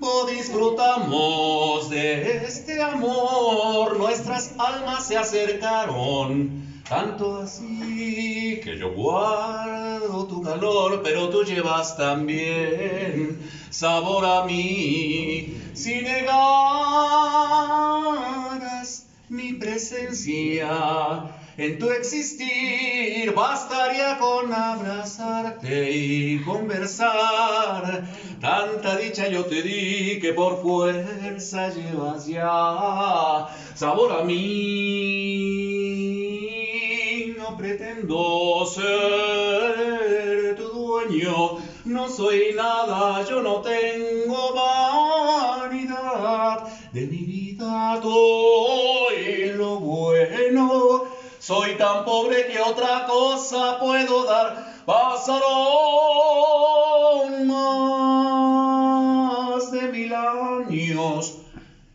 Disfrutamos de este amor, nuestras almas se acercaron, tanto así que yo guardo tu calor, pero tú llevas también sabor a mí. Si negaras mi presencia en tu existir, bastaría con abrazarte y conversar. Tanta dicha yo te di que por fuerza llevas ya sabor a mí. No pretendo ser tu dueño, no soy nada, yo no tengo vanidad. De mi vida doy lo bueno, soy tan pobre que otra cosa puedo dar. Pasaron más de 1000 años,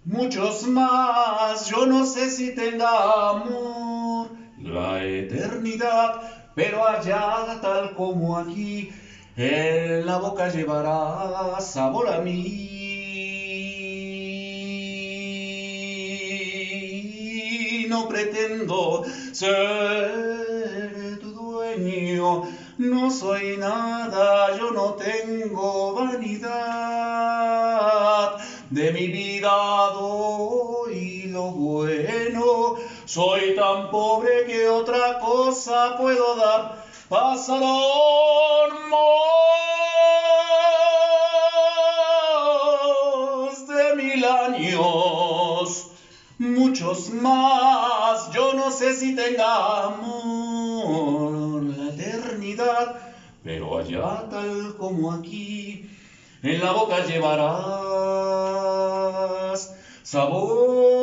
muchos más, yo no sé si tenga amor la eternidad, pero allá tal como aquí, en la boca llevará sabor a mí. No pretendo ser tu dueño, no soy nada, yo no tengo vanidad. De mi vida doy lo bueno, soy tan pobre que otra cosa puedo dar. Pasaron más de 1000 años, muchos más, yo no sé si tenga amor la eternidad, pero allá tal como aquí, en la boca llevarás sabor